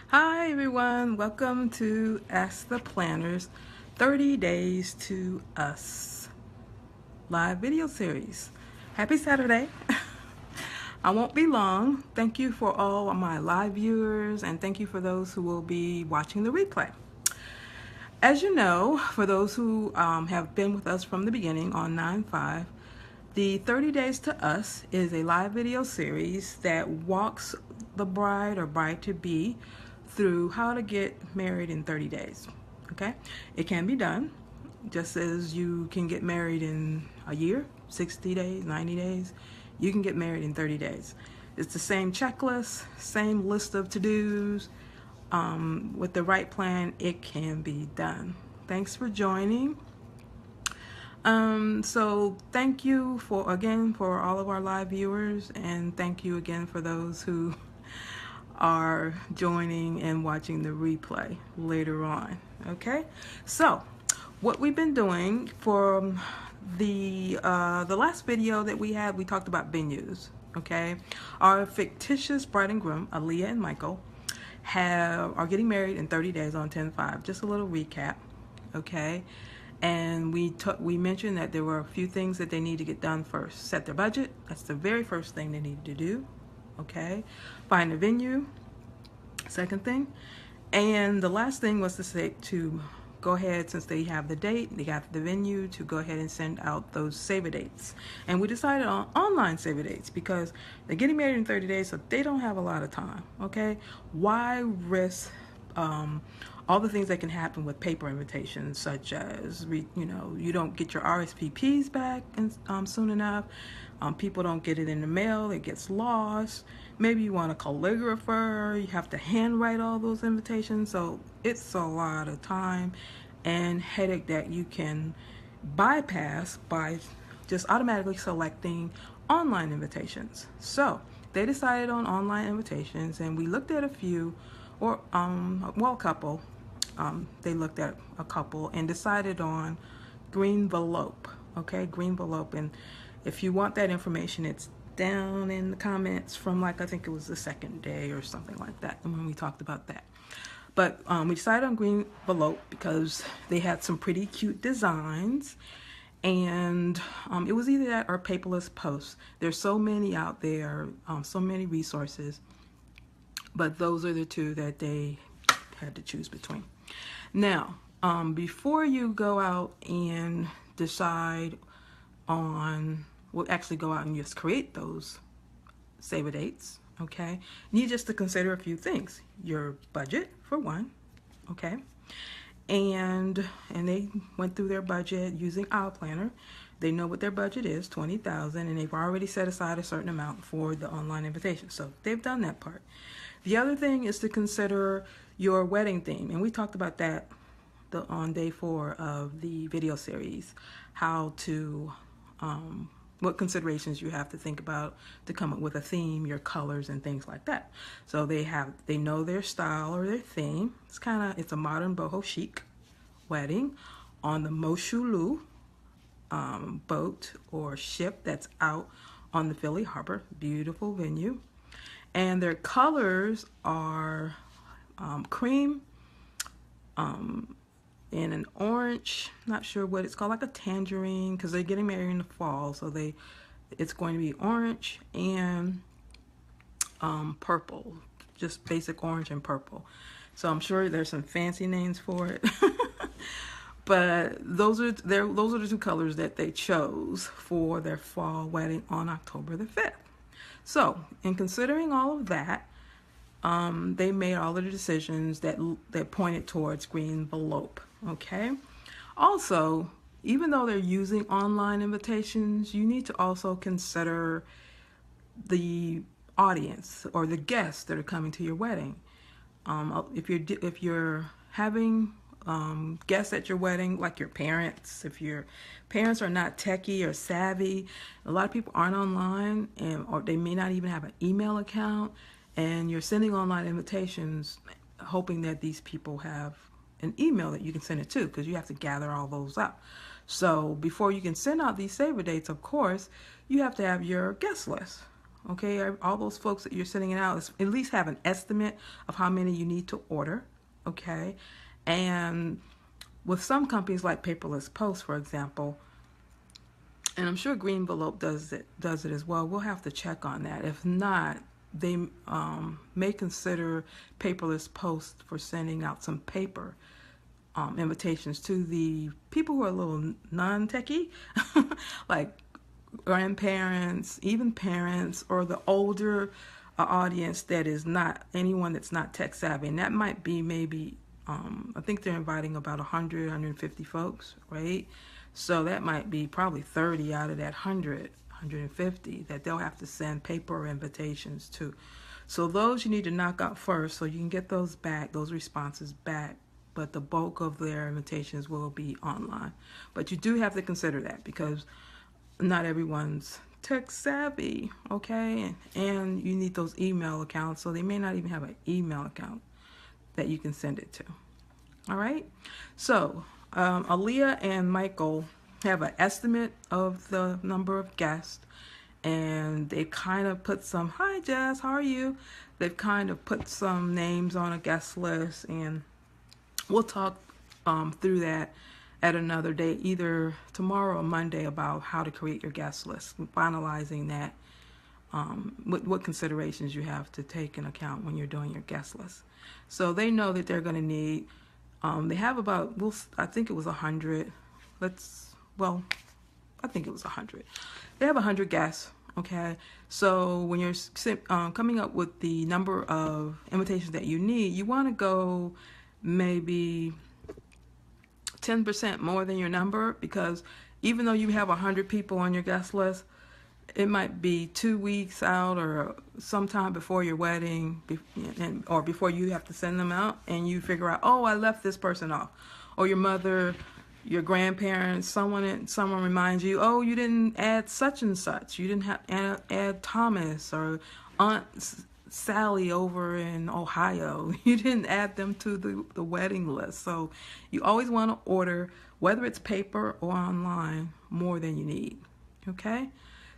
Hi everyone, welcome to Ask the Planners 30 Days to Us live video series. Happy Saturday. I won't be long. Thank you for all of my live viewers and thank you for those who will be watching the replay. As you know, for those who have been with us from the beginning on 9/5, the 30 Days to Us is a live video series that walks the bride or bride-to-be through how to get married in 30 days. Okay? It can be done just as you can get married in a year, 60 days, 90 days. You can get married in 30 days. It's the same checklist, same list of to-dos. With the right plan, it can be done. Thanks for joining. So thank you for all of our live viewers, and thank you again for those who are joining and watching the replay later on. Okay, so what we've been doing for the last video that we talked about venues. Okay, our fictitious bride and groom, Aaliyah and Michael, are getting married in 30 days on 10/5. Just a little recap. Okay, and we mentioned that there were a few things that they need to get done first. Set their budget. That's the very first thing they need to do. Okay, find a venue. Second thing, and the last thing was to go ahead, since they have the date, they got the venue, to go ahead and send out those save dates. And we decided on online save dates because they're getting married in 30 days, so they don't have a lot of time. Okay, why risk all the things that can happen with paper invitations, such as you don't get your RSVPs back soon enough. People don't get it in the mail, it gets lost. Maybe you want a calligrapher, you have to handwrite all those invitations. So it's a lot of time and headache that you can bypass by just automatically selecting online invitations. So they decided on online invitations, and we looked at a few, or a couple. They looked at a couple and decided on Greenvelope. Okay, Greenvelope. And if you want that information, it's down in the comments from, I think it was the second day or something like that when we talked about that. But we decided on Greenvelope because they had some pretty cute designs, and it was either that or paperless posts. There's so many out there, so many resources, but those are the two that they had to choose between. Now, before you go out and decide on, actually go out and just create those save dates, okay, you need just to consider a few things. Your budget, for one, okay, and they went through their budget using Aisle Planner. They know what their budget is, $20,000, and they've already set aside a certain amount for the online invitation. So they've done that part. The other thing is to consider your wedding theme, and we talked about that on day 4 of the video series, how to what considerations you have to think about to come up with a theme, your colors and things like that. So they know their style or their theme. It's a modern boho chic wedding on the Moshulu boat or ship that's out on the Philly Harbor. Beautiful venue. And their colors are cream and an orange, not sure what it's called, like a tangerine, because they're getting married in the fall, so it's going to be orange and purple, just basic orange and purple. So I'm sure there's some fancy names for it. But those are the two colors that they chose for their fall wedding on October the 5th. So in considering all of that, they made all of the decisions that pointed towards Greenvelope. Okay. Also, even though they're using online invitations, you need to also consider the audience or the guests that are coming to your wedding. If you're having guests at your wedding, like your parents, if your parents are not techie or savvy, a lot of people aren't online, or they may not even have an email account, and you're sending online invitations hoping that these people have an email that you can send it to, because you have to gather all those up. So before you can send out these save dates, of course, you have to have your guest list. Okay, all those folks that you're sending it out, at least have an estimate of how many you need to order. Okay, and with some companies like Paperless Post, for example, and I'm sure Green Envelope does it as well. We'll have to check on that. If not, they may consider Paperless Post for sending out some paper invitations to the people who are a little non-techie, like grandparents, even parents, or the older audience that is not anyone that's not tech savvy. And that might be maybe, I think they're inviting about 100, 150 folks, right? So that might be probably 30 out of that 100, 150 that they'll have to send paper invitations to. So those you need to knock out first so you can get those back, those responses back. But the bulk of their invitations will be online. But you do have to consider that because not everyone's tech savvy, okay? And you need those email accounts, so they may not even have an email account that you can send it to. All right? So, Aaliyah and Michael have an estimate of the number of guests, and they kind of put some, hi Jazz, how are you? They've kind of put some names on a guest list, and we'll talk through that at another day, either tomorrow or Monday, about how to create your guest list, finalizing that, what considerations you have to take in account when you're doing your guest list. So they know that they're going to need, they have about, I think it was 100. I think it was 100. They have 100 guests, okay? So when you're coming up with the number of invitations that you need, you want to go maybe 10% more than your number, because even though you have 100 people on your guest list, it might be 2 weeks out or sometime before your wedding, or before you have to send them out, and you figure out, oh, I left this person off, or your mother, your grandparents, someone reminds you, oh, you didn't add such and such, you didn't have add Thomas or Aunt Sally over in Ohio. You didn't add them to the wedding list. So you always want to order, whether it's paper or online, more than you need. Okay?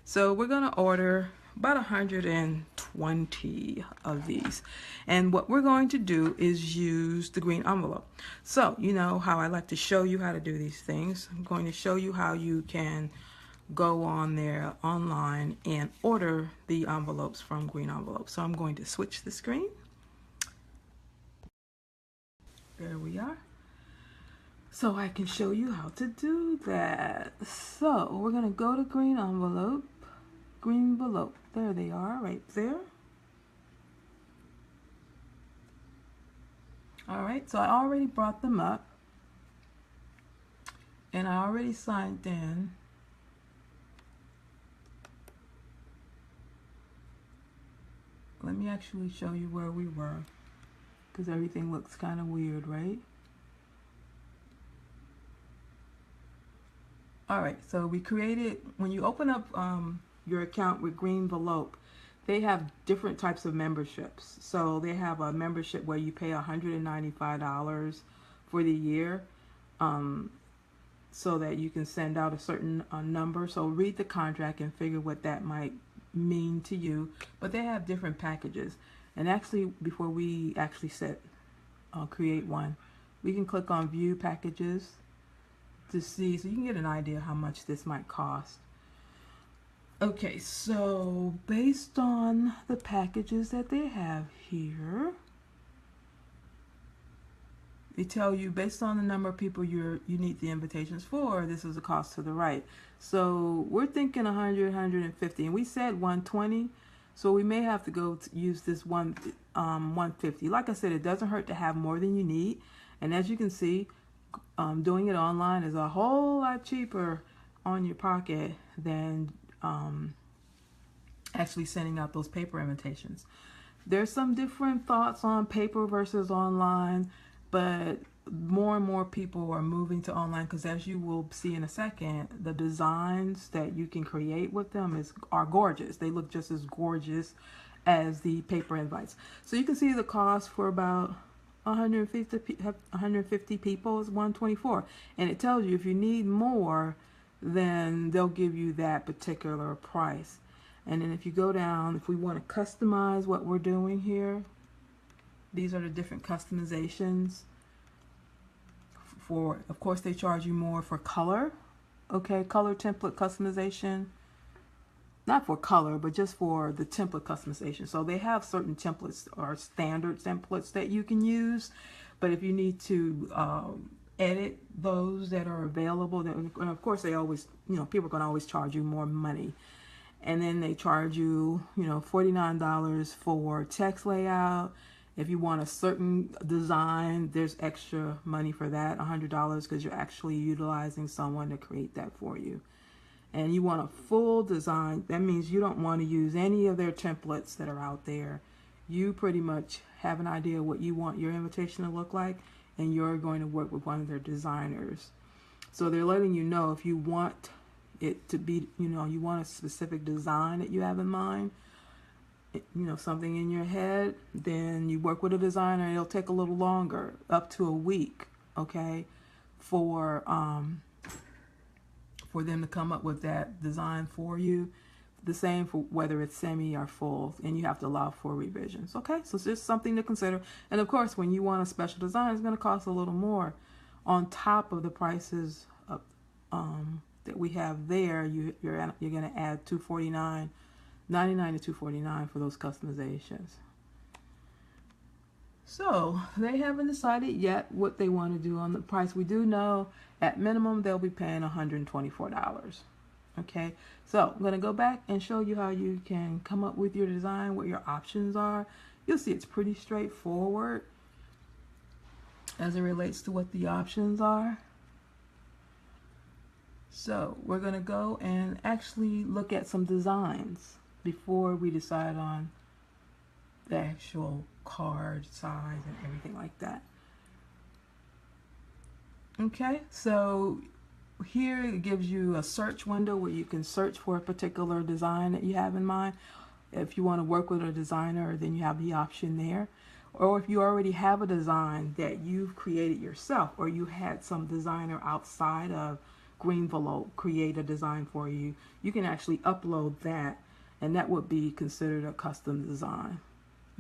So we're going to order about 120 of these. And what we're going to do is use the green envelope. So you know how I like to show you how to do these things. I'm going to show you how you can go on there online and order the envelopes from Green Envelope. So I'm going to switch the screen. There we are. So I can show you how to do that. So we're going to go to Green Envelope. Green Envelope. There they are, right there. All right, so I already brought them up. And I already signed in. Let me actually show you where we were, because everything looks kind of weird, right? All right, so we created, when you open up your account with Green Envelope, they have different types of memberships. So they have a membership where you pay $195 for the year, so that you can send out a certain number. So read the contract and figure what that might mean to you. But they have different packages. And actually, before we actually create one, we can click on View Packages to see, so you can get an idea how much this might cost. Okay, so based on the packages that they have here, they tell you based on the number of people you need the invitations for, this is the cost to the right. So we're thinking 100, 150, and we said 120, so we may have to go to use this 150. Like I said, it doesn't hurt to have more than you need, and as you can see, doing it online is a whole lot cheaper on your pocket than actually sending out those paper invitations. There's some different thoughts on paper versus online, but more and more people are moving to online, because as you will see in a second, the designs that you can create with them are gorgeous. They look just as gorgeous as the paper invites. So you can see the cost for about 150 people is $124, and it tells you if you need more, then they'll give you that particular price. And then if you go down, if we want to customize what we're doing here, these are the different customizations. For, of course, they charge you more for color. Okay, color template customization. Not for color, but just for the template customization. So they have certain templates or standard templates that you can use. But if you need to edit those that are available, then, and of course they always, people are going to always charge you more money. And then they charge you, $49 for text layout. If you want a certain design, there's extra money for that, $100, because you're actually utilizing someone to create that for you. And you want a full design, that means you don't want to use any of their templates that are out there. You pretty much have an idea what you want your invitation to look like, and you're going to work with one of their designers. So they're letting you know if you want it to be, you want a specific design that you have in mind, something in your head, then you work with a designer. It'll take a little longer, up to a week, okay, for them to come up with that design for you. The same for whether it's semi or full, and you have to allow for revisions. Okay, so it's just something to consider. And of course, when you want a special design, it's going to cost a little more on top of the prices of, that we have there. You're going to add $249.99 to $249 for those customizations. So they haven't decided yet what they want to do on the price. We do know at minimum they'll be paying $124. Okay, so I'm going to go back and show you how you can come up with your design, what your options are. You'll see it's pretty straightforward as it relates to what the options are. So we're going to go and actually look at some designs before we decide on the actual card size and everything like that. Okay, so here it gives you a search window where you can search for a particular design that you have in mind. If you want to work with a designer, then you have the option there. Or if you already have a design that you've created yourself, or you had some designer outside of Greenvelope create a design for you, you can actually upload that, and that would be considered a custom design.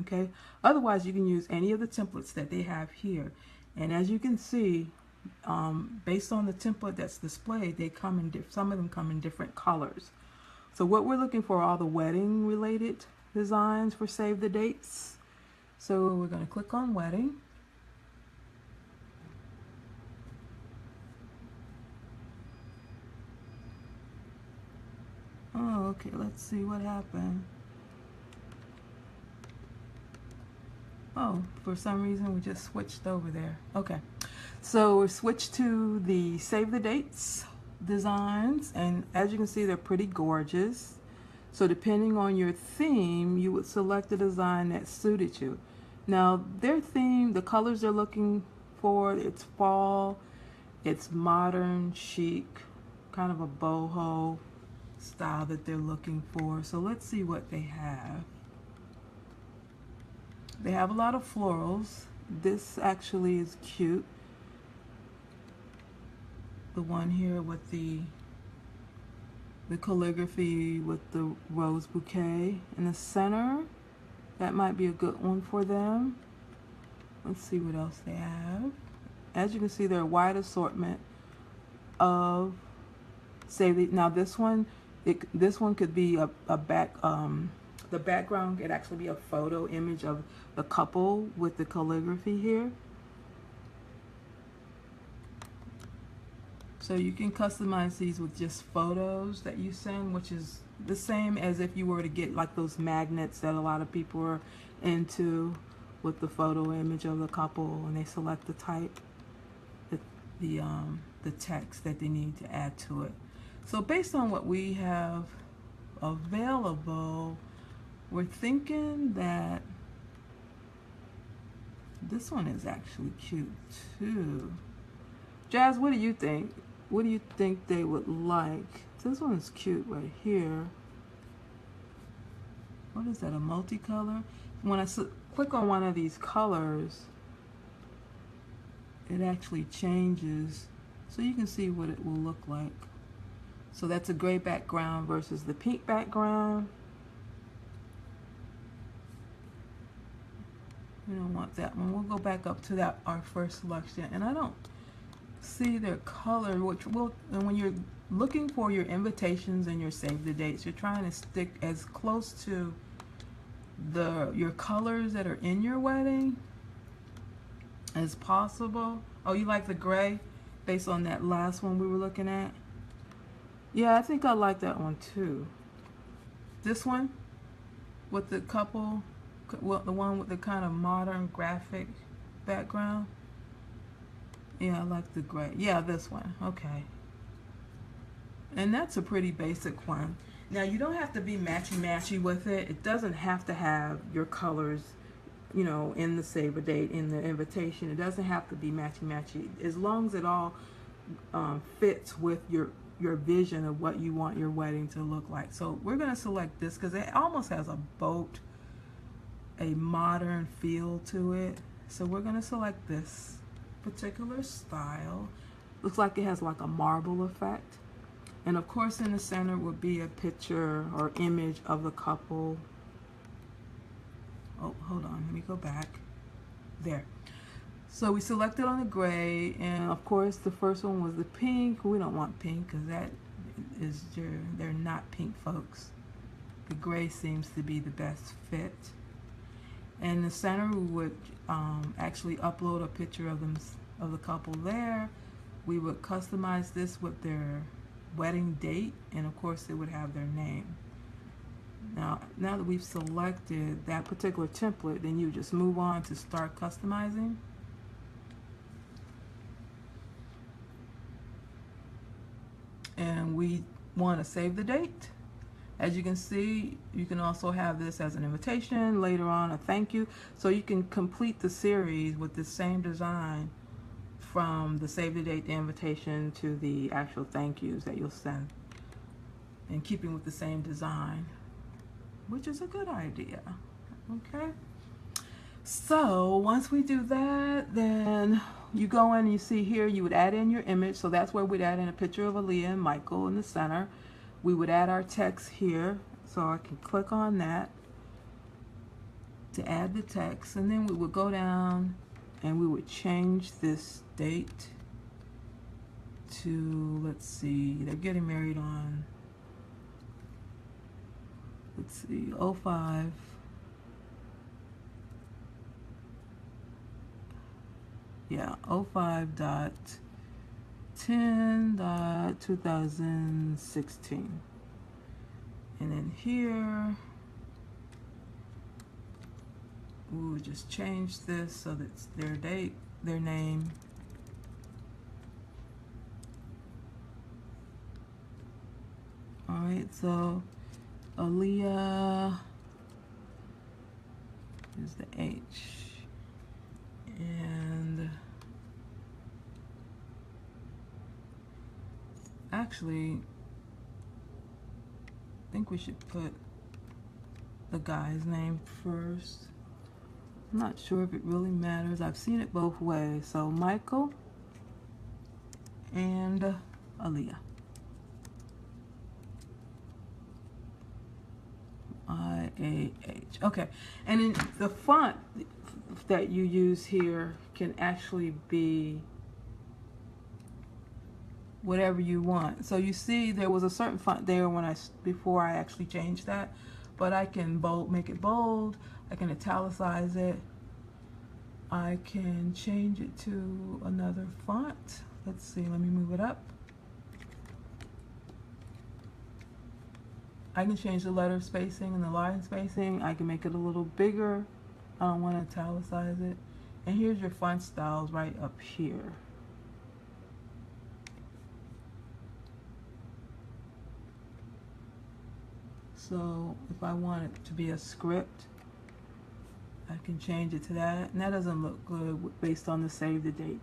Okay, otherwise you can use any of the templates that they have here, and as you can see, based on the template that's displayed, they come in some of them come in different colors. So what we're looking for are all the wedding related designs for save the dates. So we're going to click on wedding. Oh, okay, let's see what happened. Oh, for some reason we just switched over there. Okay, so we're switched to the save the dates designs, and as you can see, they're pretty gorgeous. So depending on your theme, you would select a design that suited you. Now their theme, the colors they're looking for, it's fall, it's modern, chic, kind of a boho style that they're looking for. So let's see what they have. They have a lot of florals. This actually is cute. The one here with the calligraphy with the rose bouquet in the center. That might be a good one for them. Let's see what else they have. As you can see, they're a wide assortment of now this one, this one could be a back, the background could actually be a photo image of the couple with the calligraphy here. So you can customize these with just photos that you send, which is the same as if you were to get like those magnets that a lot of people are into, with the photo image of the couple, and they select the type, the text that they need to add to it. So based on what we have available, we're thinking that this one is actually cute too. Jazz, what do you think? What do you think they would like? This one is cute right here. What is that, a multicolor? When I click on one of these colors, it actually changes, so you can see what it will look like. So that's a gray background versus the pink background. We don't want that one. We'll go back up to that our first selection, and I don't see their color, which will, and when you're looking for your invitations and your save the dates, you're trying to stick as close to your colors that are in your wedding as possible. Oh, you like the gray based on that last one we were looking at? Yeah, I think I like that one too. This one with the couple, well, the one with the kind of modern graphic background. Yeah, I like the gray. Yeah, this one. Okay. And that's a pretty basic one. Now, you don't have to be matchy-matchy with it. It doesn't have to have your colors, you know, in the save a date, in the invitation. It doesn't have to be matchy-matchy. As long as it all fits with your vision of what you want your wedding to look like. So we're going to select this because it almost has a boat, a modern feel to it. So we're going to select this particular style. Looks like it has like a marble effect. And of course in the center would be a picture or image of the couple. Oh, hold on, let me go back. There. So we selected on the gray, and of course the first one was the pink. We don't want pink because that is they're not pink folks. The gray seems to be the best fit. And the center, we would actually upload a picture of them, of the couple there. We would customize this with their wedding date, and of course it would have their name. Now that we've selected that particular template, then you just move on to start customizing. And we want to save the date. As you can see, you can also have this as an invitation, later on a thank you. So you can complete the series with the same design from the save the date, the invitation, to the actual thank yous that you'll send, in keeping with the same design, which is a good idea. Okay. So once we do that, then you go in and you see here, you would add in your image. So that's where we'd add in a picture of Aaliyah and Michael in the center. We would add our text here, so I can click on that to add the text, and then we would go down and we would change this date to, let's see, they're getting married on, let's see, 05. Yeah, 05.10.2016. And then here, we would just change this so that it's their date, their name. All right, so Aaliyah is the H. And actually, I think we should put the guy's name first. I'm not sure if it really matters. I've seen it both ways. So Michael and Aaliyah. I-A-H. Okay. And then the font that you use here can actually be whatever you want. So you see there was a certain font there when before I actually changed that, but I can make it bold, I can italicize it, I can change it to another font. Let's see, let me move it up. I can change the letter spacing and the line spacing. I can make it a little bigger. I don't want to italicize it. And here's your font styles right up here. So if I want it to be a script, I can change it to that. And that doesn't look good based on the save the date.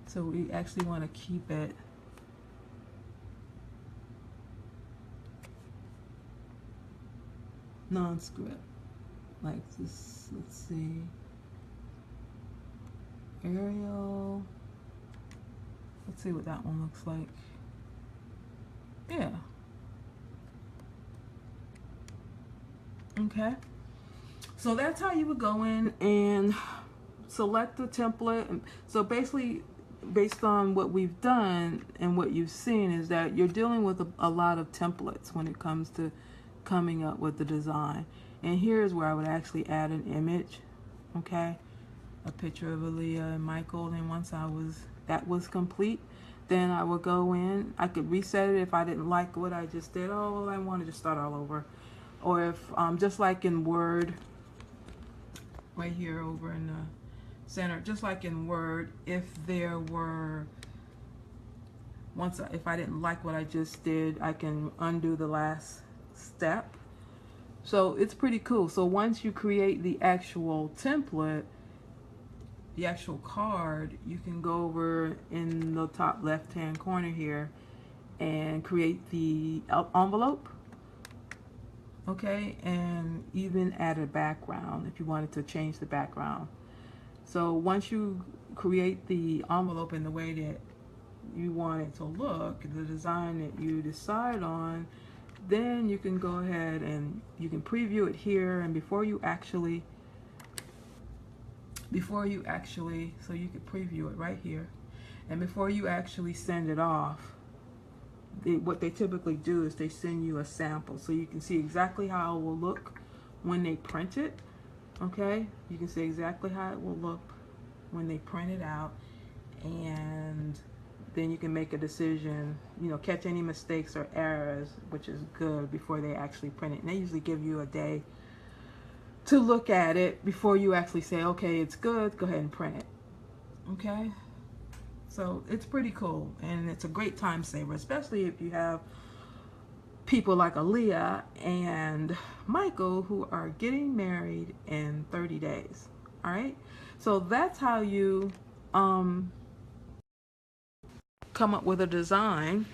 So we actually want to keep it non-script. Like this, let's see. Arial. Let's see what that one looks like. Yeah. Okay. So that's how you would go in and select the template. So basically, based on what we've done and what you've seen, is that you're dealing with a lot of templates when it comes to coming up with the design. And here's where I would actually add an image, okay? A picture of Aaliyah and Michael. And once that was complete, then I would go in. I could reset it if I didn't like what I just did. Oh, I wanted to start all over. Or if, just like in Word, right here over in the center, just like in Word, if there were, if I didn't like what I just did, I can undo the last step. So it's pretty cool. So once you create the actual template, the actual card, you can go over in the top left hand corner here and create the envelope, okay, and even add a background if you wanted to change the background. So once you create the envelope in the way that you want it to look, the design that you decide on, then you can go ahead and you can preview it here. And before you actually, so you can preview it right here, and before you actually send it off, what they typically do is they send you a sample so you can see exactly how it will look when they print it. Okay, you can see exactly how it will look when they print it out, and then you can make a decision, you know, catch any mistakes or errors, which is good, before they actually print it. And they usually give you a day to look at it before you actually say, okay, it's good, go ahead and print it. Okay, so it's pretty cool, and it's a great time saver, especially if you have people like Aaliyah and Michael who are getting married in 30 days. All right, so that's how you come up with a design.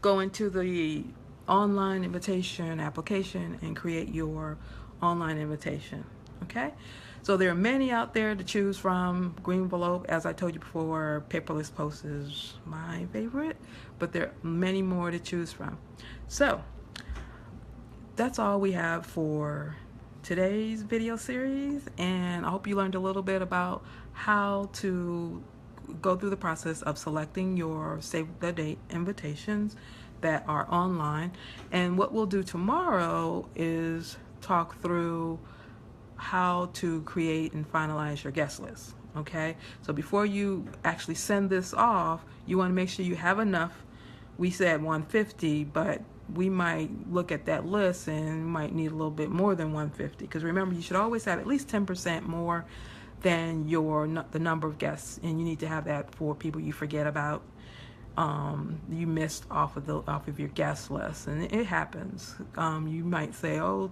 Go into the online invitation application and create your online invitation. Okay, so there are many out there to choose from. Green envelope, as I told you before, paperless post is my favorite, but there are many more to choose from. So that's all we have for today's video series, and I hope you learned a little bit about how to go through the process of selecting your save the date invitations that are online. And what we'll do tomorrow is talk through how to create and finalize your guest list. Okay, so before you actually send this off, you want to make sure you have enough. We said 150, but we might look at that list and might need a little bit more than 150, because remember, you should always have at least 10% more than the number of guests, and you need to have that for people you forget about, you missed off of your guest list. And it happens. You might say, oh,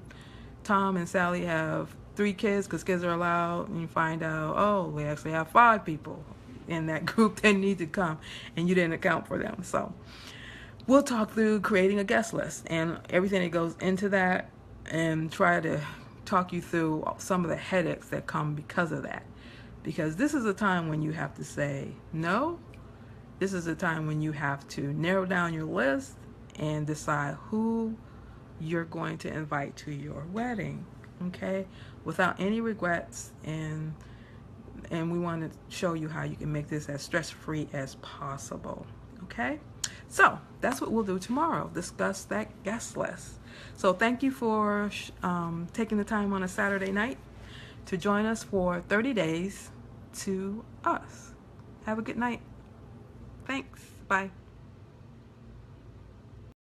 Tom and Sally have 3 kids because kids are allowed, and you find out, oh, we actually have 5 people in that group that need to come, and you didn't account for them. So we'll talk through creating a guest list and everything that goes into that, and try to talk you through some of the headaches that come because of that. Because this is a time when you have to say no. This is a time when you have to narrow down your list and decide who you're going to invite to your wedding, okay, without any regrets. And we want to show you how you can make this as stress-free as possible. Okay, so that's what we'll do tomorrow, discuss that guest list. So thank you for taking the time on a Saturday night to join us for 30 days to us. Have a good night. Thanks. Bye.